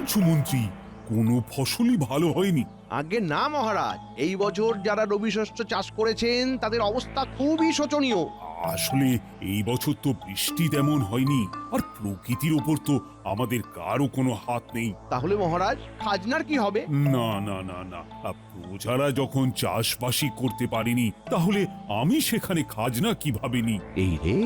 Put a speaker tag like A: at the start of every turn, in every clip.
A: বলছো মন্ত্রী? কোনো ফসলই ভালো হয়নি?
B: আগে না মহারাজ, এই বছর যারা রবি শস্য চাষ করেছেন তাদের অবস্থা খুবই শোচনীয়।
A: আসলে এই বছর তো বৃষ্টি তেমন হয়নি, আর প্রকৃতির ওপর তো আমাদের কারও কোনো হাত নেই।
B: তাহলে মহারাজ খাজনার কি হবে?
A: না না না না, প্রজারা যখন চাষবাসই করতে পারেনি, তাহলে আমি সেখানে খাজনা কিভাবে নিই?
B: এই রে,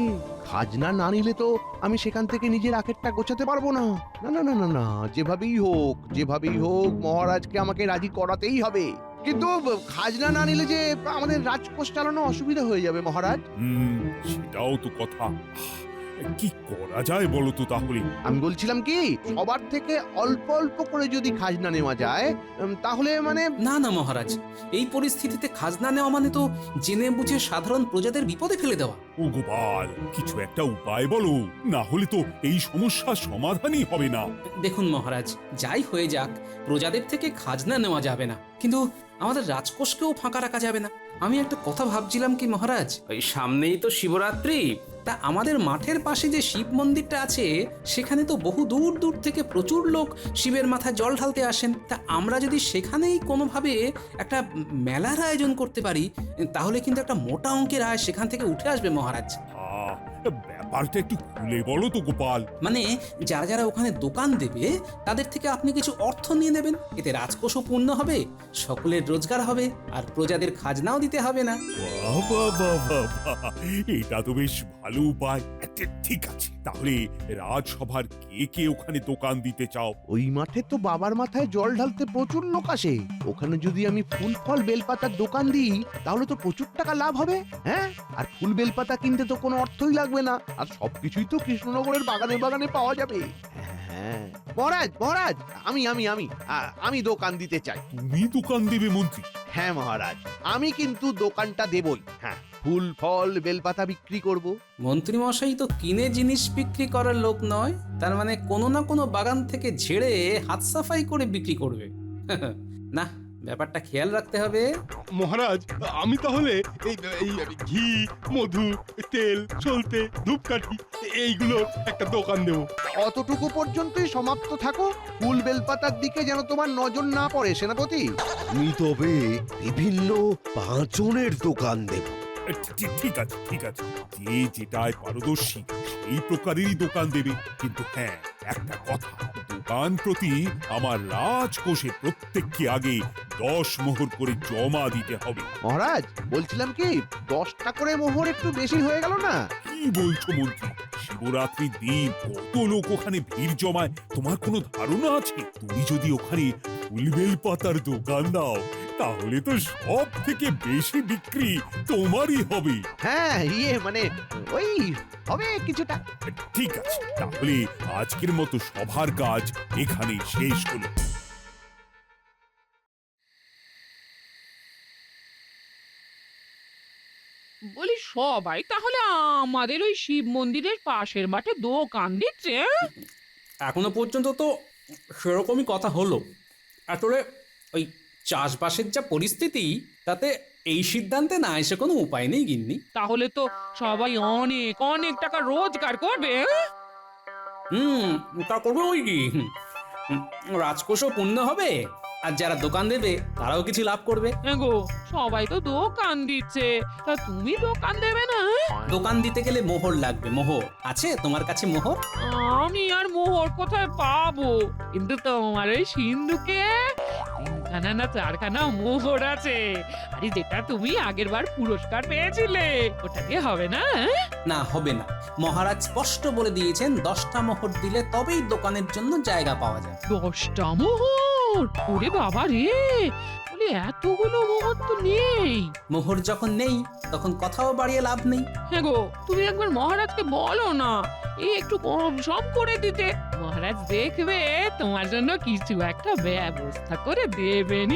B: খাজনা না নিলে তো আমি সেখান থেকে নিজের আখেরটা গোছাতে পারবো না। না না না না না, যেভাবেই হোক মহারাজকে আমাকে রাজি করাতেই হবে। কিন্তু খাজনা না নিলে যে আমাদের রাজকোষ চালানো অসুবিধা হয়ে যাবে মহারাজ।
A: সেটাও তো কথা। কি করা যায় বলো তো তাহলে?
B: আমি বলছিলাম কি, সবার থেকে অল্প অল্প করে যদি খাজনা নেওয়া যায়, তাহলে মানে
C: না না মহারাজ, এই পরিস্থিতিতে খাজনা নেওয়া মানে তো জেনে বুঝে সাধারণ প্রজাদের বিপদে ফেলে দেওয়া।
A: ও গোপাল, কিছু একটা উপায় বলো, না হলে তো এই সমস্যার সমাধানই হবে না।
C: দেখুন মহারাজ, যাই হয়ে যাক, প্রজাদের থেকে খাজনা নেওয়া যাবে না, কিন্তু আমাদের রাজকোষকেও ফাঁকা রাখা যাবে না। আমি একটা কথা ভাবছিলাম কি মহারাজ, ওই সামনেই তো শিবরাত্রি, তা আমাদের মাঠের পাশে যে শিব মন্দিরটা আছে সেখানে তো বহু দূর দূর থেকে প্রচুর লোক শিবের মাথায় জল ঢালতে আসেন। তা আমরা যদি সেখানেই কোনোভাবে একটা মেলার আয়োজন করতে পারি, তাহলে কিন্তু একটা মোটা অঙ্কের আয় সেখান থেকে উঠে আসবে মহারাজ।
A: ব্যাপারটা একটু খুলে বলো তো গোপাল।
C: মানে যারা যারা ওখানে দোকান দেবে তাদের থেকে আপনি কিছু অর্থ নিয়ে নেবেন, এতে রাজকোষও পূর্ণ হবে, সকলের রোজগার হবে, আর প্রজাদের খাজনাও দিতে হবে না।
A: বাহ বাহ বাহ বাহ বাহ, এটা তো বেশ ভালো উপায়। ঠিক আছে, তাহলে রাজসভার কে কে ওখানে দোকান দিতে চাও?
B: ওই মাঠে তো বাবার মাথায় জল ঢালতে প্রচুর লোক আসে। ওখানে যদি আমি ফুল ফল বেলপাতার দোকান দিই তাহলে তো প্রচুর টাকা লাভ হবে। হ্যাঁ, আর ফুল বেলপাতা কিনতে তো কোনো অর্থই লাগবে না, আর সবকিছুই তো কৃষ্ণনগরের বাগানে বাগানে পাওয়া যাবে। হ্যাঁ মহারাজ, মহারাজ, আমি আমি আমি আমি দোকান দিতে চাই।
A: তুমি দোকান দেবে মন্ত্রী?
B: হ্যাঁ মহারাজ, আমি কিন্তু দোকানটা দেবই। হ্যাঁ, ফুল ফল বেলপাতা বিক্রি করব।
C: মন্ত্রী মশাই তো কিনে জিনিস বিক্রি করার লোক নয়, তার মানে কোনো না কোনো বাগান থেকে ঝেড়ে হাত সাফাই করে বিক্রি করবে। না, ব্যাপারটা খেয়াল রাখতে হবে।
D: মহারাজ, আমি তাহলে এই এই ঘি, মধু, তেল, সলতে, ধূপকাঠি এইগুলোর একটা দোকান দেবো।
B: অতটুকু পর্যন্তই সমাপ্ত থাকো। ফুল বেলপাতার দিকে যেন তোমার নজর না পড়ে সেনাপতি।
E: আমি তবে বিভিন্ন পাঁচনের দোকান দেব।
A: ঠিক আছে ঠিক আছে, যে যেটায় পারদর্শী সেই প্রকারেরই দোকান দেবে। কিন্তু হ্যাঁ, একটা কথা, দোকান প্রতি আমার রাজকোষে প্রত্যেককে আগে 10 মোহর করে জমা দিতে হবে।
B: মহারাজ, বলছিলাম কি, 10টা করে মোহর একটু বেশি হয়ে গেল না?
A: কি বলছো মন্ত্রী? শিবরাত্রির দিন কত লোক ওখানে ভিড় জমায় তোমার কোনো ধারণা আছে? তুমি যদি ওখানে ফুলবেল পাতার দোকান দাও তাহলে তো সব থেকে বেশি বিক্রি তোমারই হবে।
B: হ্যাঁ, মানে ওই হবে কিছুটা।
A: ঠিক আছে, তাহলে আজকের মতো সভার কাজ এখানে শেষ হলো।
F: বলি সবাই তাহলে আমাদের ওই শিব মন্দিরের পাশের মাঠে দোকান দিচ্ছে?
C: এখনো পর্যন্ত তো সেরকমই কথা হলো। আসলে ওই চাষবাসের যা পরিস্থিতি, তাতে এই সিদ্ধান্তে না এসে কোনো উপায় নেই গিন্নি।
F: তাহলে তো সবাই অনেক অনেক টাকা রোজগার করবে, হ্যাঁ?
C: তা করবে ওই কি, রাজকোষও পূর্ণ হবে, আর যারা দোকান দেবে তারাও কিছু লাভ করবে।
F: হ্যাঁ গো, সবাই তো দোকান দিচ্ছে, তা তুমি দোকান দেবে না?
C: দোকান দিতে গেলে মোহর লাগবে। মোহর আছে তোমার কাছে? মোহর
F: আমি আর মোহর কোথায় পাবো? কিন্তু তোমার ওই সিন্ধুকে 3খানা না 4খানা মোহর আছে। আরে যেটা তুমি আগের বার পুরস্কার পেয়েছিলে, ওটা দিয়ে হবে না?
C: না, হবে না। মহারাজ স্পষ্ট বলে দিয়েছেন 10টা মোহর দিলে তবেই দোকানের জন্য জায়গা পাওয়া যায়।
F: 10টা মোহর? ওরে বাবা রে, বলি এতগুলো মোহর তো নেই।
C: মোহর যখন নেই তখন কথাও বাড়িয়ে লাভ নেই।
F: হ্যাঁ গো, তুমি একবার মহারাজকে বলো না, এই একটু কম সম করে দিতে। মহারাজ দেখবে তোমার জন্য কিছু একটা ব্যবস্থা করে দেবেন।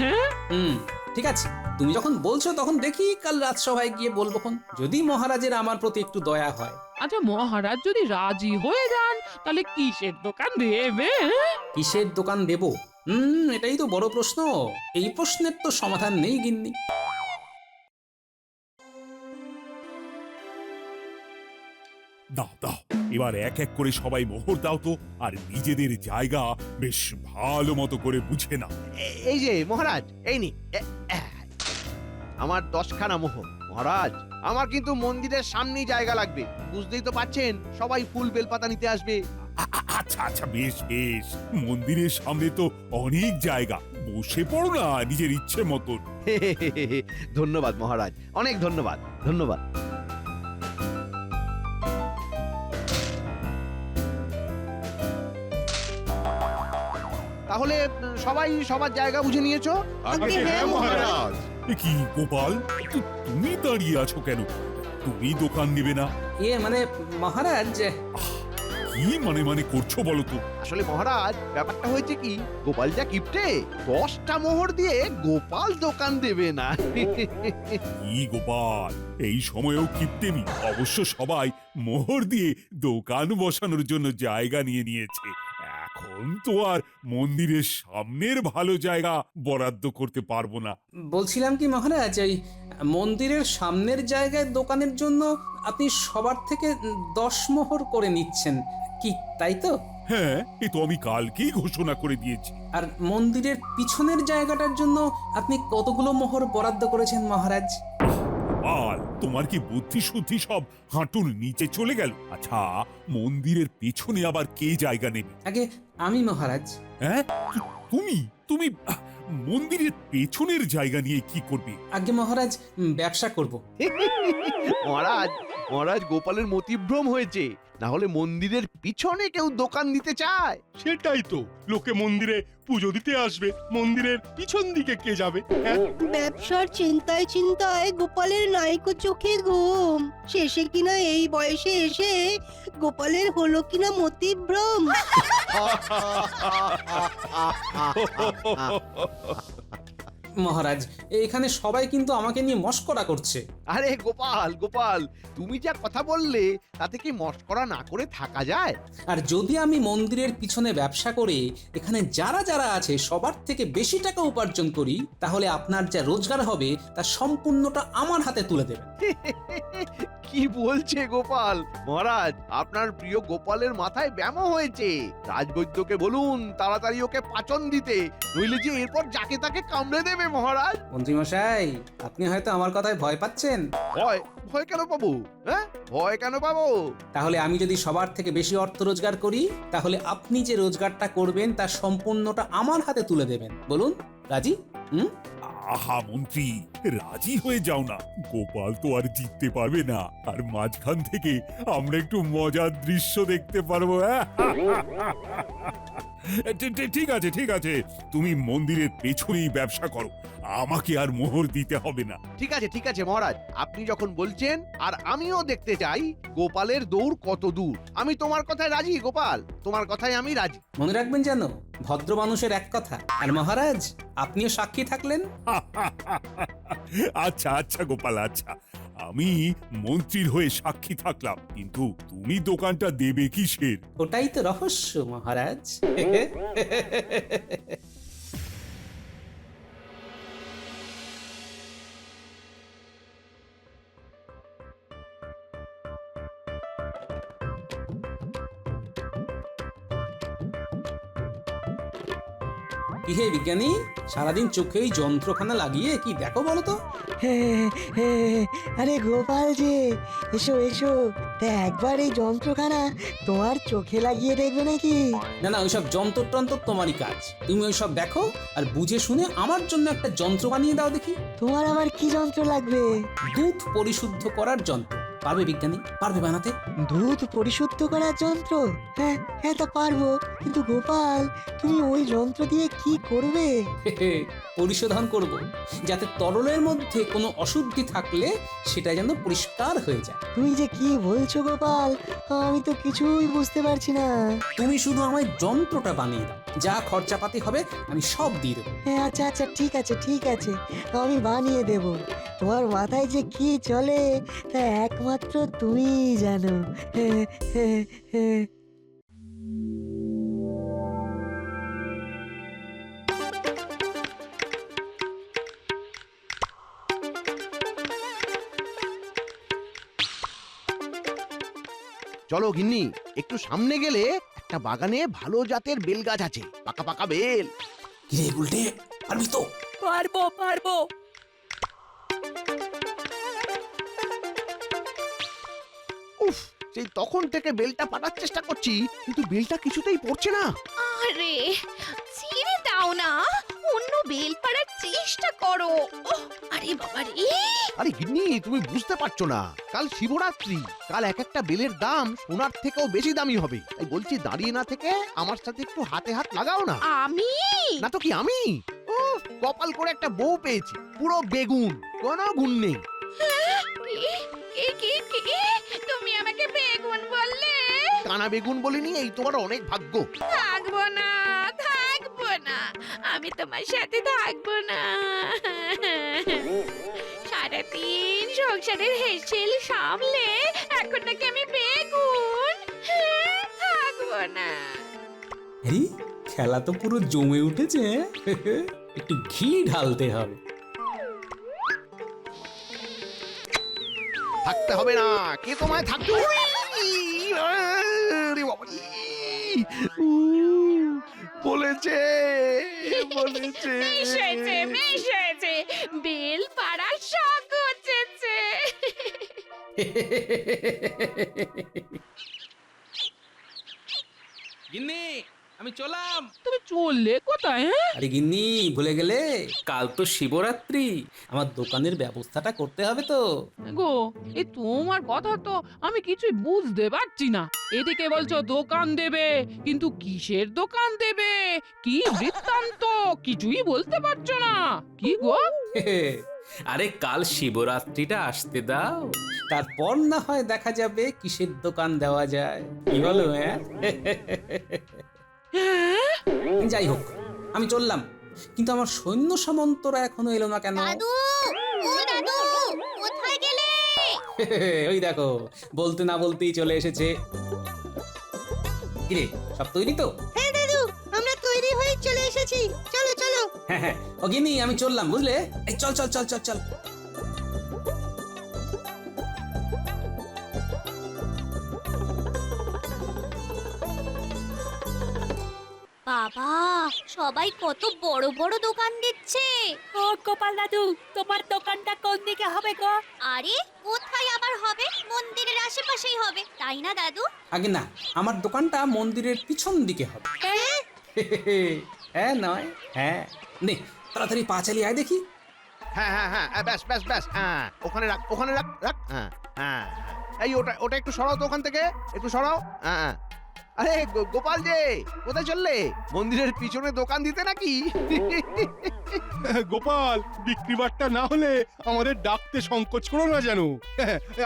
F: হ্যাঁ,
C: ঠিক আছে, তুমি যখন বলছো তখন দেখি কাল রাজসভায় গিয়ে বলবো। যদি মহারাজের আমার প্রতি একটু দয়া হয়।
F: আচ্ছা, মহারাজ যদি রাজি হয়ে যান তাহলে কিসের দোকান দেবে?
C: কিসের দোকান দেব? এটাই তো বড় প্রশ্ন। এই প্রশ্নের তো সমাধান নেই গিন্নি।
A: দাও দাও, এবার এক এক করে সবাই মোহর দাও তো, আর নিজেদের জায়গা বেশ ভালো মতো করে বুঝে নাও।
B: এই যে মহারাজ, এই নি আমার 10খানা মোহর। মহারাজ, আমার কিন্তু মন্দিরের সামনেই জায়গা লাগবে, বুঝতেই তো পাচ্ছেন সবাই ফুল বেলপাতা নিতে আসবে।
A: আচ্ছা আচ্ছা, বেশ বেশ, মন্দিরের সামনে তো অনেক জায়গা, বসে পড়ো না নিজের ইচ্ছে মতন।
B: ধন্যবাদ মহারাজ, অনেক ধন্যবাদ, ধন্যবাদ। তাহলে সবাই সবার জায়গা বুঝে নিয়েছো?
E: আগে হ্যাঁ মহারাজ।
A: এ কি গোপাল, তুমি দাঁড়িয়ে আছো কেন? তুমি দোকান নেবে না?
C: মানে মহারাজ,
A: কি মানে মানে করছো বলো তো?
B: আসলে মহারাজ, ব্যাপারটা হয়েছে কি, গোপাল যা কিপটে, 10টা মোহর দিয়ে গোপাল দোকান দেবে না।
A: কি গোপাল, এই সময়েও কিপটেমি? অবশ্য সবাই মোহর দিয়ে দোকান বসানোর জন্য জায়গা নিয়ে নিয়েছে, এখন তো আর মন্দিরের সামনের ভালো জায়গা বরাদ্দ করতে পারবো না।
C: বলছিলাম কি মহারাজ, এই মন্দিরের সামনের জায়গায় দোকানের জন্য আপনি সবার থেকে 10 মোহর করে নিচ্ছেন, কি তাই তো?
A: হ্যাঁ, এ তো আমি কালকেই ঘোষণা করে দিয়েছি।
C: আর মন্দিরের পিছনের জায়গাটার জন্য আপনি কতগুলো মোহর বরাদ্দ করেছেন মহারাজ?
A: গোপাল, তোমার কি বুদ্ধি শুদ্ধি সব হাঁটুর নিচে চলে গেল? আচ্ছা, মন্দিরের পেছনে আবার কে জায়গা নেবে?
C: আগে আমি মহারাজ।
A: হ্যাঁ, তুমি তুমি মন্দিরের পেছনের জায়গা নিয়ে কি করবে?
C: আগে মহারাজ, ব্যবসা করব।
B: মহারাজ, মহারাজ, গোপালের মতিভ্রম হয়েছে, না হলে মন্দিরের পিছনে কেউ দোকান দিতে চায়?
D: সেটাই তো, লোকে মন্দিরে পুজো দিতে আসবে, মন্দিরের পিছন দিকে কে যাবে? হ্যাঁ,
G: ব্যবসার চিন্তায় চিন্তায় গোপালের নাইকো চোখে ঘুম, শেষে কিনা এই বয়সে এসে গোপালের হলো কিনা মতিভ্রম।
C: মহারাজ, এখানে সবাই কিন্তু আমাকে নিয়ে মশকরা করছে।
B: আরে গোপাল, গোপাল, তুমি যা কথা বললে তাতে কি মস্করা না করে থাকা যায়?
C: আর যদি আমি মন্দিরের পিছনে ব্যবসা করে এখানে যারা যারা আছে সবার থেকে বেশি টাকা উপার্জন করি, তাহলে আপনার যা রোজগার হবে তার সম্পূর্ণটা আমার হাতে তুলে দেবেন।
B: কি বলছে গোপাল? মহারাজ, আপনার প্রিয় গোপালের মাথায় ব্যামো হয়েছে, রাজবৈদ্যকে বলুন তাড়াতাড়ি ওকে পাচন দিতে, নইলে যে এরপর যাকে তাকে কামড়ে দেবে মহারাজ।
C: মন্ত্রীমশাই, আপনি হয়তো আমার কথায় ভয় পাচ্ছেন।
B: ভয়? ভয় কেন পাবো? হ্যাঁ, ভয় কেন পাবো?
C: তাহলে আমি যদি সবার থেকে বেশি অর্থ রোজগার করি, তাহলে আপনি যে রোজগারটা করবেন তার সম্পূর্ণটা আমার হাতে তুলে দেবেন। বলুন, রাজি?
A: আহা মন্ত্রী, রাজি হয়ে যাও না, গোপাল তো আর জিততে পারবে না, আর মাঝখান থেকে আমরা একটু মজার দৃশ্য দেখতে পারবো। ঠিক আছে ঠিক আছে, তুমি মন্দিরের পেছনেই ব্যবসা করো, আমাকে আর মোহর দিতে হবে না।
B: ঠিক আছে ঠিক আছে মহারাজ, আপনি যখন বলছেন, আর আমিও দেখতে চাই গোপালের দৌড় কত দূর। আমি তোমার কথায় রাজি গোপাল, তোমার কথায় আমি রাজি।
C: মনে রাখবেন যেন, ভদ্র মানুষের এক কথা। আর মহারাজ, আপনিও সাক্ষী থাকলেন।
A: আচ্ছা আচ্ছা গোপাল, আচ্ছা, আমি মন্ত্রীর হয়ে সাক্ষী থাকলাম, কিন্তু তুমি দোকানটা দেবে কিসের?
C: ওটাই তো রহস্য মহারাজ। কি হে বিজ্ঞানী, সারাদিন চোখে এই যন্ত্রখানা লাগিয়ে কি দেখো বলো তো?
H: আরে গোপাল যে, এসো এসো, তা একবার এই যন্ত্রখানা তোমার চোখে লাগিয়ে দেখবে নাকি?
C: না না, ওইসব যন্ত্র টন্ত্র তোমারই কাজ, তুমি ওইসব দেখো আর বুঝে শুনে আমার জন্য একটা যন্ত্র বানিয়ে দাও দেখি।
H: তোমার আবার কি যন্ত্র লাগবে?
C: দুধ পরিশুদ্ধ করার যন্ত্র। পারবে বিজ্ঞানী? পারবে বানাতে?
H: দুধ পরিশুদ্ধ করার যন্ত্র? হ্যাঁ হ্যাঁ, তা পারবো, কিন্তু গোপাল, তুমি ওই যন্ত্র দিয়ে কি করবে?
C: পরিশোধন করব, যাতে তরলের মধ্যে কোনো অশুদ্ধি থাকলে সেটা যেন পরিষ্কার হয়ে যায়।
H: তুমি যে কি বলছো গোপাল, আমি তো কিছুই বুঝতে পারছি না।
C: তুমি শুধু আমায় যন্ত্রটা বানিয়ে দাও, যা খরচাপাতি হবে আমি সব দিয়ে দেবো।
H: হ্যাঁ, আচ্ছা আচ্ছা, ঠিক আছে ঠিক আছে, আমি বানিয়ে দেব। তোমার মাথায় যে কি চলে তা একমাত্র তুমিই জানো।
B: চলো গিন্নি, একটু সামনে গেলে একটা বাগানে ভালো জাতের বেল গাছ আছে, পাকা পাকা বেল।
C: কিরে উল্টে পারবি তো?
I: পারবো পারবো।
B: উফ, সেই তখন থেকে বেলটা পাঠার চেষ্টা করছি, কিন্তু বেলটা কিছুতেই পড়ছে না।
J: আরে ছেড়ে দাও না, অন্য বেল পাড়ার চেষ্টা করো। ওহ, আরে বাবা রে,
B: আরে গিন্নি, তুমি বুঝতে পারছো না, কাল শিবরাত্রি, কাল এক একটা বেলের দাম সোনার থেকেও বেশি দামি হবে। তাই বলছি, দাঁড়িয়ে না থেকে আমার সাথে একটু হাতে হাত লাগাও না।
J: আমি
B: না তো কি আমি? ও, কপাল করে একটা বউ পেয়েছি, পুরো বেগুন, কোনো গুণ নেই।
J: কি তুমি আমাকে বেগুন বললে?
B: কানা বেগুন বলিনি, এই তোমার অনেক ভাগ্য।
J: থাকবো না, থাকবো না, আমি তোমার সাথে থাকবো না। সারাদিন সংসারের হেসেল সামলে এখন নাকি আমি বেগুন? থাকবো না।
C: আরে খেলা তো পুরো জমে উঠেছে। একটু ঘি ঢালতে হবে।
B: থাকতে হবে না, কে তোমায় থাকতে হবে? আরে বাবা রে! বলেছে বলেছে।
J: বেশ হয়েছে, বেশ হয়েছে, বেল পাড়ার শখ হচ্ছে।
C: গিন্নি আমি চলাম।
F: তুমি চললে কোথায়? হ্যাঁ,
C: আরে গিন্নি ভুলে গেলে, কাল তো শিবরাত্রি, আমার দোকানের ব্যবস্থাটা করতে হবে তো।
F: গো, এই তোমার কথা তো আমি কিছুই বুঝতে পারছি না। এদিকে বলছো দোকান দেবে, কিন্তু কিসের দোকান দেবে, কি বৃত্তান্ত কিছুই বলতে পারছো না। কি গো?
C: আরে কাল শিবরাত্রিটা আসতে দাও, তারপর না হয় দেখা যাবে কিসের দোকান দেওয়া যায়। কি বলো? হ্যাঁ যাই হোক, আমি চললাম, কিন্তু আমার সৈন্য সামন্তরা এখনো এলো না কেন?
J: দাদু, ও দাদু, কোথায় গেলে?
C: ওই দেখো, বলতে না বলতেই চলে এসেছে। কিরে, সব তৈরি তো?
G: হ্যাঁ দাদু, আমরা তৈরি হয়ে চলে এসেছি, চলো চলো।
C: হ্যাঁ হ্যাঁ, ও গিন্নি আমি চললাম, বুঝলে? এই চল চল চল চল চল।
J: বাবা, সবাই কত বড় বড় দোকান দিচ্ছে।
I: ও গোপাল দাদু, তোমার দোকানটা কোন দিকে হবে গো?
J: আরে কোথায় আবার হবে? মন্দিরের আশেপাশেই হবে, তাই না দাদু?
C: আগে না, আমার দোকানটা মন্দিরের পিছন দিকে হবে। হ্যাঁ নয়, হ্যাঁ নে তাড়াতাড়ি পা চালিয়ে আয় দেখি।
B: হ্যাঁ হ্যাঁ হ্যাঁ, ব্যাস ব্যাস ব্যাস, হ্যাঁ ওখানে রাখ, ওখানে রাখ রাখ। হ্যাঁ হ্যাঁ, এই ওটা ওটা একটু সরাও তো ওখান থেকে, একটু সরাও। হ্যাঁ, আরে গোপাল যে, কোথায় চললে? মন্দিরের পিছনে দোকান দিতে নাকি?
D: গোপাল, বিক্রি বাট্টা না হলে আমাদের ডাকতে সংকোচ করো না যেন।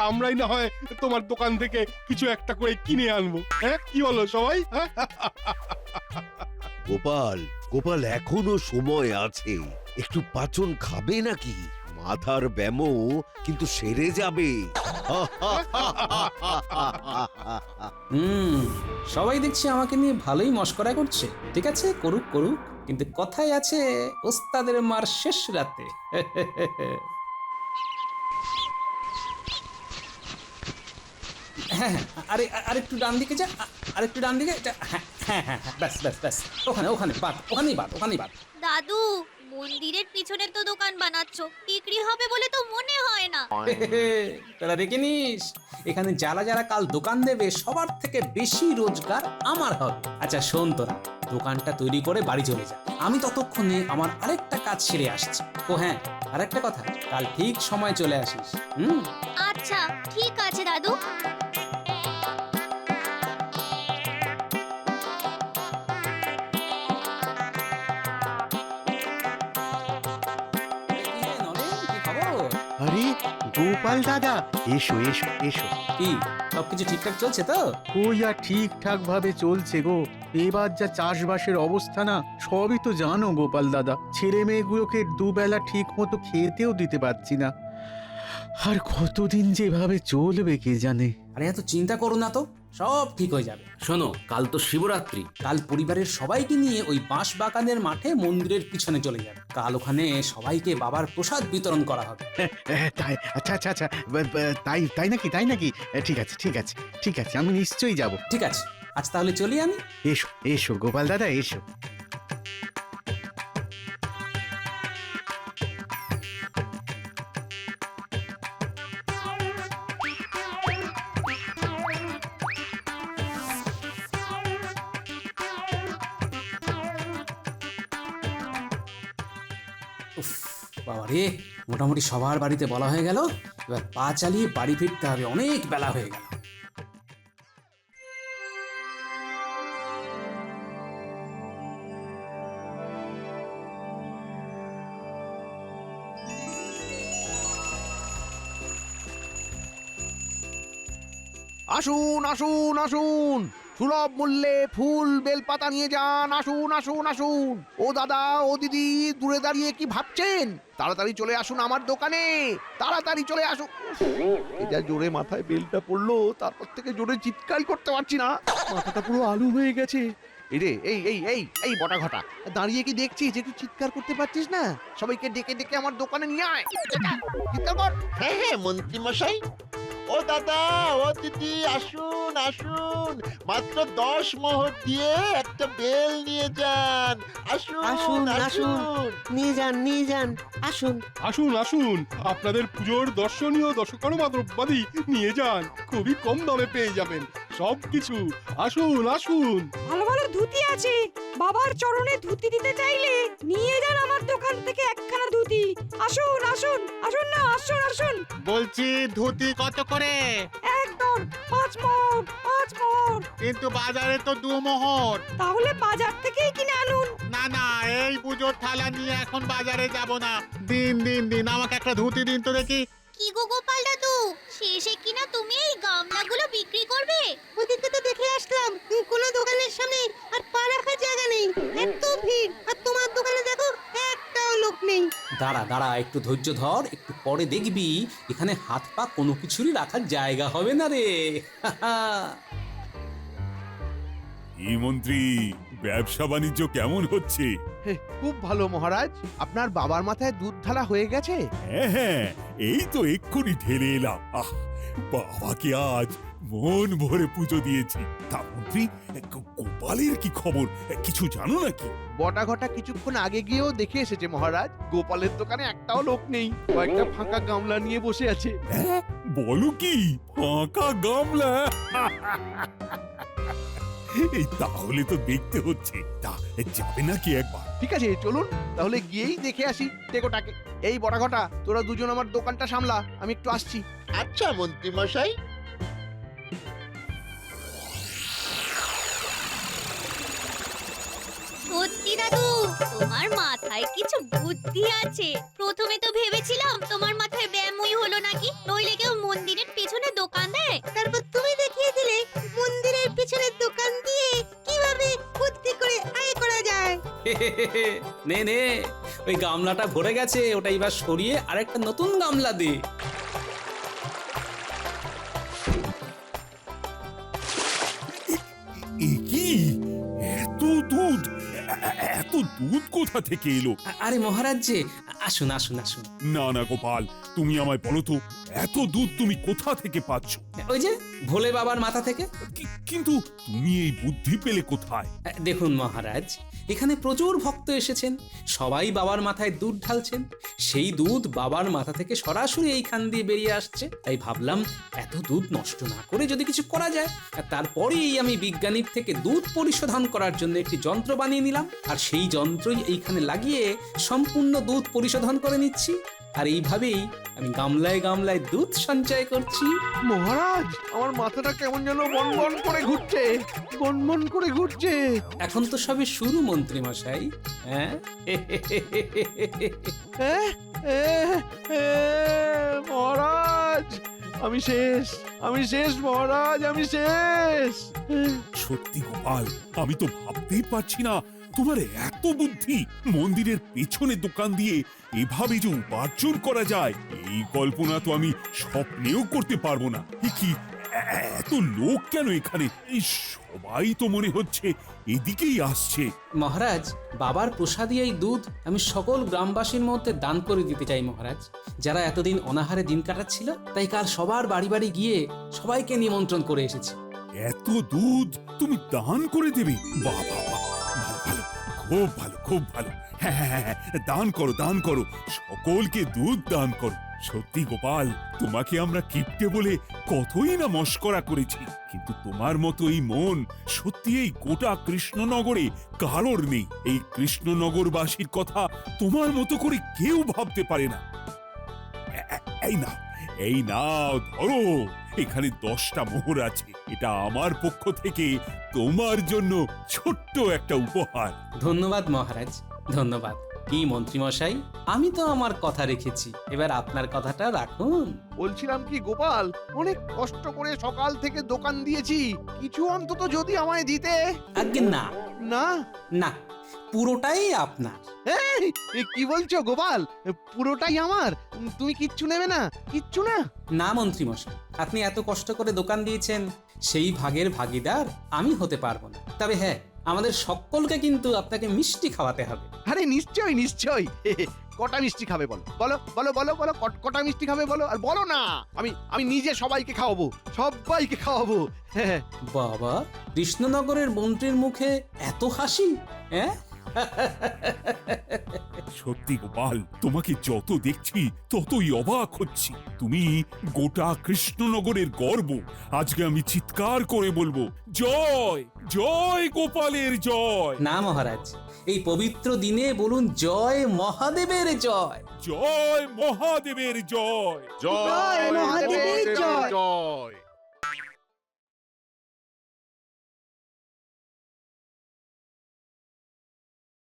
D: আমরাই না হয় তোমার দোকান থেকে কিছু একটা করে কিনে আনবো। হ্যাঁ, কি বলো সবাই? হ্যাঁ?
E: গোপাল, গোপাল এখনো সময় আছে, একটু পাচন খাবে নাকি? মাথার ব্যামো কিন্তু সেরে যাবে।
C: সবাই দেখছি আমাকে নিয়ে ভালোই মশকরা করছে। ঠিক আছে, করুক করুক, কিন্তু কথাই আছে, ওস্তাদের মার শেষ রাতে। হ্যাঁ হ্যাঁ, আরে আরেকটু ডান দিকে যা, আরেকটু ডান দিকে। হ্যাঁ হ্যাঁ হ্যাঁ, ব্যাস ব্যাস ব্যাস, ওখানে ওখানে বাদ, ওখানেই বাদ, ওখানেই বাদ।
J: দাদু, মন্দিরের পিছনে তো দোকান বানাচ্ছো, বিক্রি হবে বলে তো মনে হয় না।
C: তোরা দেখে নিস, এখানে যারা যারা কাল দোকান দেবে সবার থেকে বেশি রোজগার আমার হবে। আচ্ছা শোন, তোরা দোকানটা তৈরি করে বাড়ি চলে যা, আমি ততক্ষণে আমার আরেকটা কাজ সেরে আসছি। ও হ্যাঁ, আরেকটা কথা, কাল ঠিক সময় চলে আসিস।
J: আচ্ছা ঠিক আছে দাদু।
K: আরে গোপাল দাদা, এসো এসো এসো।
C: কি সবকিছু ঠিকঠাক চলছে তো?
K: ওই আর ঠিকঠাক ভাবে চলছে গো। এবার যা চাষবাসের অবস্থা না, সবই তো জানো গোপাল দাদা। ছেলে মেয়েগুলোকে দুবেলা ঠিক মতো খেতেও দিতে পারছি না। আর কতদিন যেভাবে চলবে কে জানে।
C: আরে এত চিন্তা করো না তো, সব ঠিক হয়ে যাবে। শোনো, কাল তো শিবরাত্রি, কাল পরিবারের সবাইকে নিয়ে ওই বাঁশ বাগানের মাঠে মন্দিরের পিছনে চলে যাবে। কাল ওখানে সবাইকে বাবার প্রসাদ বিতরণ করা হবে।
K: তাই আচ্ছা আচ্ছা আচ্ছা তাই তাই নাকি তাই নাকি ঠিক আছে ঠিক আছে ঠিক আছে, আমি নিশ্চয়ই যাব।
C: ঠিক আছে, আজ তাহলে চলি আমি।
K: এসো এসো গোপাল দাদা, এসো।
C: উফ, বাবারে, মোটামুটি সবার বাড়িতে বলা হয়ে গেল। এবার পা চালিয়ে বাড়ি ফিরতে হবে, অনেক বেলা হয়ে গেল।
B: আসুন আসুন আসুন, সুলভ মূল্যে ফুল বেলপাতা নিয়ে যান। আসুন আসুন আসুন। ও দাদা, ও দিদি, দূরে দাঁড়িয়ে কি ভাবছেন? তাড়াতাড়ি চলে আসুন আমার দোকানে, তাড়াতাড়ি চলে আসুন। এটা জোরে মাথায় বেলটা পড়লো, তারপর থেকে জোরে চিৎকার করতে পারছি না, মাথাটা পুরো আলু হয়ে গেছে। এই রে, এই এই এই এই বটা ঘটা, দাঁড়িয়ে কি দেখছিস? একটু চিৎকার করতে পারছিস না? সবাইকে ডেকে ডেকে আমার দোকানে নিয়ে আয়, চিৎকার কর।
L: হ্যাঁ হ্যাঁ মন্ত্রী মশাই, ও দাদা, ও দিদি, আসুন আসুন, মাত্র 10 মোহর দিয়ে একটা বেল নিয়ে যান। আসুন
H: আসুন, আসুন।
L: আসুন।
H: নিয়ে যান আসুন।
D: আসুন আসুন, আপনাদের পুজোর দর্শনীয় দশকর্মা দ্রব্যাদি নিয়ে যান, খুবই কম দামে পেয়ে যাবেন সবকিছু। আসুন আসুন।
I: ভালো ভালো ধুতি আছে, বাবার চরণে ধুতি দিতে চাইলে নিয়ে যান আমার দোকান থেকে একখানা ধুতি। আসুন আসুন আসুন না, আসুন আসুন।
K: বলছি ধুতি কত করে?
I: একদম 5 মোহর, 5 মোহর।
K: কিন্তু বাজারে তো 2 মোহর।
I: তাহলে বাজার থেকেই কিনে আনুন।
K: না না, এই পুজোর থালা নিয়ে এখন বাজারে যাব না। দিন দিন দিন, আমাকে একটা ধুতি দিন তো দেখি।
J: কি গো গোপাল দাদু, শেষে কিনা তুমি এই গামলাগুলো বিক্রি করবে?
G: ওদিকে তো দেখে আসলাম কোনো দোকানের সামনে আর পা রাখার জায়গা নেই, এত ভিড়। আর তোমার দোকানে দেখো একটাও লোক নেই।
C: দাঁড়া দাঁড়া, একটু ধৈর্য ধর, একটু পরে দেখবি এখানে হাত পা কোনো কিছুরই রাখার জায়গা হবে না রে।
A: এই মন্ত্রী, ব্যবসা বাণিজ্য কেমন হচ্ছে?
B: খুব ভালো মহারাজ। আপনার বাবার মাথায় দুধ ঢালা হয়ে গেছে?
A: হ্যাঁ হ্যাঁ, এই তো এক্ষুনি ঢেলে এলাম। আহ, বাবাকে আজ মন ভরে পুজো দিয়েছি। তা মন্ত্রী, গোপালের কি খবর, কিছু জানো নাকি?
B: বটা ঘটা কিছুক্ষণ আগে গিয়েও দেখে এসেছে মহারাজ, গোপালের দোকানে একটাও লোক নেই, কয়েকটা ফাঁকা গামলা নিয়ে বসে আছে।
A: হ্যাঁ, বলো কি, ফাঁকা গামলা? এই তাহলে তো দেখতে হচ্ছে, তা যাবে নাকি একবার?
B: ঠিক আছে, চলুন তাহলে গিয়েই দেখে আসি টেকোটাকে। এই বটা ঘটা, তোরা দুজন আমার দোকানটা সামলা, আমি একটু আসছি।
L: আচ্ছা মন্ত্রী মশাই।
J: সত্যি দাদু, তোমার মাথায় কিছু বুদ্ধি আছে। প্রথমে তো ভেবেছিলাম তোমার মাথায় ব্যামোই হলো নাকি, নইলে কেউ মন্দিরের পেছনে দোকান দেয়।
G: তারপর তুমি দেখিয়ে দিলে মন্দিরের পিছনের দোকান দিয়ে কিভাবে বুদ্ধি করে আয় করা যায়।
C: নে নে, ওই গামলাটা ভরে গেছে, ওটা এবার সরিয়ে আরেকটা নতুন গামলা দে।
A: এ কি, এত দুধ, এত দুধ কোথা থেকে এলো?
C: আরে মহারাজ যে, আসুন আসুন আসুন।
A: না না গোপাল, তুমি আমায় বলো তো, এত দুধ তুমি কোথা থেকে পাচ্ছ?
C: ওই যে ভোলে বাবার মাথা থেকে।
A: কিন্তু তুমি এই বুদ্ধি পেলে কোথায়?
C: দেখুন মহারাজ, এখানে প্রচুর ভক্ত এসেছেন, সবাই বাবার মাথায় দুধ ঢালছেন, সেই দুধ বাবার মাথা থেকে সরাসরি এইখান দিয়ে বেরিয়ে আসছে। তাই ভাবলাম এত দুধ নষ্ট না করে যদি কিছু করা যায়। আর তারপরেই আমি বিজ্ঞানীর থেকে দুধ পরিশোধন করার জন্য একটি যন্ত্র বানিয়ে নিলাম, আর সেই যন্ত্রই এইখানে লাগিয়ে সম্পূর্ণ দুধ পরিশোধন করে নিচ্ছি। আর এইভাবেই আমি গামলায় গামলায় দুধ সঞ্চয় করছি।
B: মহারাজ, আমার মাথাটা কেমন যেন বনবন করে ঘুরছে, বনবন করে ঘুরছে।
C: এখন তো সবে শুরু মন্ত্রী মশাই। হ্যাঁ
B: মহারাজ, আমি শেষ, আমি শেষ মহারাজ, আমি শেষ।
A: সত্যি গোপাল, আমি তো ভাবতেই পারছি না তোমার এত বুদ্ধি। মন্দিরের পেছনে দোকান দিয়ে এভাবে যে উপার্জন করা যায়, এই কল্পনা তো আমি স্বপ্নেও করতে পারবো না। এ কি, এত লোক কেন এখানে? এই সবাই তো মনে হচ্ছে এদিকেই আসছে।
C: মহারাজ, বাবার প্রসাদী এই দুধ আমি সকল গ্রামবাসীর মধ্যে দান করে দিতে চাই মহারাজ, যারা এতদিন অনাহারে দিন কাটাচ্ছিল। তাই কাল সবার বাড়ি বাড়ি গিয়ে সবাইকে নিমন্ত্রণ করে এসেছি।
A: এত দুধ তুমি দান করে দেবে? বাবা, ভালো ভালো, খুব ভালো, খুব ভালো। হ্যাঁ হ্যাঁ হ্যাঁ, দান করো, দান করো, সকলকে দুধ দান করো। সত্যি গোপাল, তোমাকে আমরা কিপ্টে বলে কতই না মস্করা করেছি, কিন্তু তোমার মতো এই মন সত্যি এই গোটা কৃষ্ণনগরে কারোর নেই। এই কৃষ্ণনগরবাসীর কথা তোমার মতো করে কেউ ভাবতে পারে না। এই নাও, এই নাও, ধরো, এখানে 10টা মোহর আছে। এটা আমার পক্ষ থেকে তোমার জন্য ছোট্ট একটা উপহার।
C: ধন্যবাদ মহারাজ, ধন্যবাদ। কি মন্ত্রী মশাই, আমি তো আমার কথা রেখেছি, এবার আপনার কথাটা রাখুন।
B: বলছিলাম কি গোপাল, অনেক কষ্ট করে সকাল থেকে দোকান দিয়েছি, কিছু অন্তত যদি আমায় দিতে।
C: আজ্ঞে না,
B: না
C: না, পুরোটাই আপনার।
B: এই, এ কি বলছো গোপাল? পুরোটাই আমার? তুমি কিচ্ছু নেবে না? কিচ্ছু না?
C: না মন্ত্রী মশাই, আপনি এত কষ্ট করে দোকান দিয়েছেন, সেই ভাগের ভাগীদার আমি হতে পারবো না। তবে হ্যাঁ, আমাদের সকলকে কিন্তু আপনাকে মিষ্টি খাওয়াতে হবে।
B: আরে নিশ্চয়ই নিশ্চয়ই। কটা মিষ্টি খাবে বলো? বলো বলো বলো বলো, কটা মিষ্টি খাবে বলো? আর বলো না, আমি নিজে সবাইকে খাওয়াবো, সবাইকে খাওয়াবো। হ্যাঁ।
C: বাবা, কৃষ্ণনগরের মন্ত্রীর মুখে এত হাসি, হ্যাঁ?
A: সত্যি গোপাল, তোমাকে যত দেখছি ততই অবাক হচ্ছি। তুমি গোটা কৃষ্ণনগরের গর্ব। আজকে আমি চিৎকার করে বলবো, জয় জয় গোপালের জয়।
C: না মহারাজ, এই পবিত্র দিনে বলুন জয় মহাদেবের জয়।
A: জয় মহাদেবের জয়।
G: জয় মহাদেবের জয়।
D: জয়।